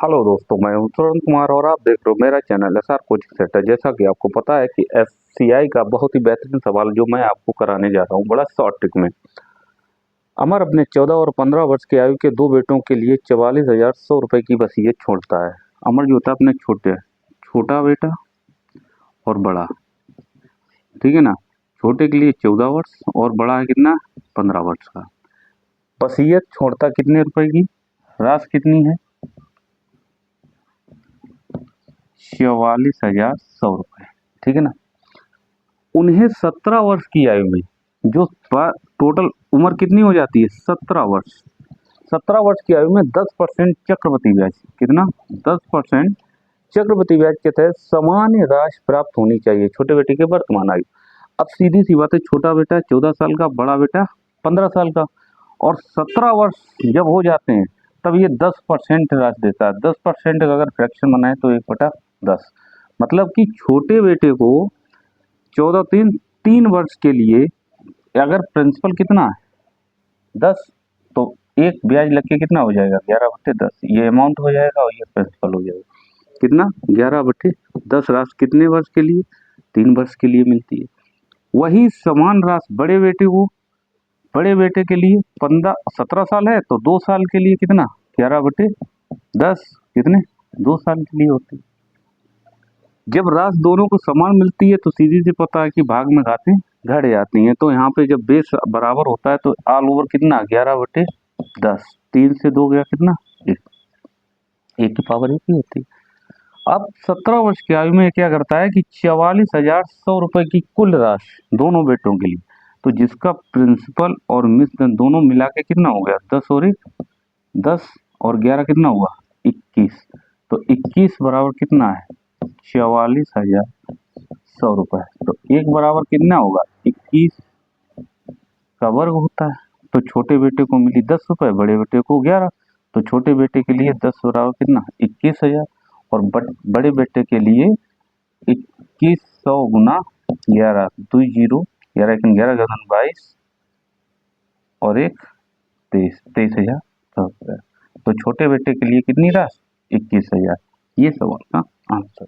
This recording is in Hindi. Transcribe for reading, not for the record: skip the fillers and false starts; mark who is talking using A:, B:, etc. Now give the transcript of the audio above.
A: हेलो दोस्तों, मैं हूं सुरेंद्र कुमार और आप देख रहे हो मेरा चैनल एसआर कोचिंग सेंटर। जैसा कि आपको पता है कि एससीआई का बहुत ही बेहतरीन सवाल जो मैं आपको कराने जा रहा हूं बड़ा शॉर्ट ट्रिक में। अमर अपने 14 और 15 वर्ष की आयु के दो बेटों के लिए 44,100 रुपये की वसीयत छोड़ता है। अमर जो होता है अपने छोटा बेटा और बड़ा, ठीक है ना। छोटे के लिए 14 वर्ष और बड़ा है कितना, 15 वर्ष का। वसीयत छोड़ता कितने रुपए की, राशि कितनी है, 44,100 रुपये, ठीक है ना। उन्हें 17 वर्ष की आयु में जो टोटल उम्र कितनी हो जाती है, 17 वर्ष। 17 वर्ष की आयु में 10% चक्रवृद्धि ब्याज, कितना, 10% चक्रवृद्धि ब्याज के तहत सामान्य राशि प्राप्त होनी चाहिए छोटे बेटे के वर्तमान आयु। अब सीधी सी बात है, छोटा बेटा 14 साल का, बड़ा बेटा 15 साल का, और 17 वर्ष जब हो जाते हैं तब ये 10% राशि देता है। 10% का अगर फ्रैक्शन बनाए तो 1/10, मतलब कि छोटे बेटे को 3 वर्ष के लिए अगर प्रिंसिपल कितना है 10, तो एक ब्याज लग के कितना हो जाएगा, 11/10 ये अमाउंट हो जाएगा और ये प्रिंसिपल हो जाएगा कितना, 11/10 राशि कितने वर्ष के लिए, 3 वर्ष के लिए मिलती है। वही समान राशि बड़े बेटे के लिए 17 साल है तो 2 साल के लिए कितना, 11/10 कितने, 2 साल के लिए होती है। जब राशि दोनों को समान मिलती है तो सीधी सी पता है कि भाग में घातें घट जाती हैं। तो यहाँ पे जब बेस बराबर होता है तो ऑल ओवर कितना, 11/10, 3 से 2 गया कितना, 1 की पावर 1 ही होती है। अब 17 वर्ष की आयु में क्या करता है कि 44,100 रुपये की कुल राशि दोनों बेटों के लिए, तो जिसका प्रिंसिपल और मिश्र दोनों मिला के कितना हो गया, 10 और 1 10 और 11 कितना हुआ, 21। तो 21 बराबर कितना है, 44,100 रुपये। तो एक बराबर कितना होगा, 21 का वर्ग होता है। तो छोटे बेटे को मिली 10 रुपये, बड़े बेटे को 11। तो छोटे बेटे के लिए 10 बराबर कितना, 21,000, और बड़े बेटे के लिए 2100 गुना 11, 2 जीरो 11 11 गदन 22 और 1 23, 23,000। तो छोटे बेटे के लिए कितनी राशि, 21,000। ये सवाल का आंसर।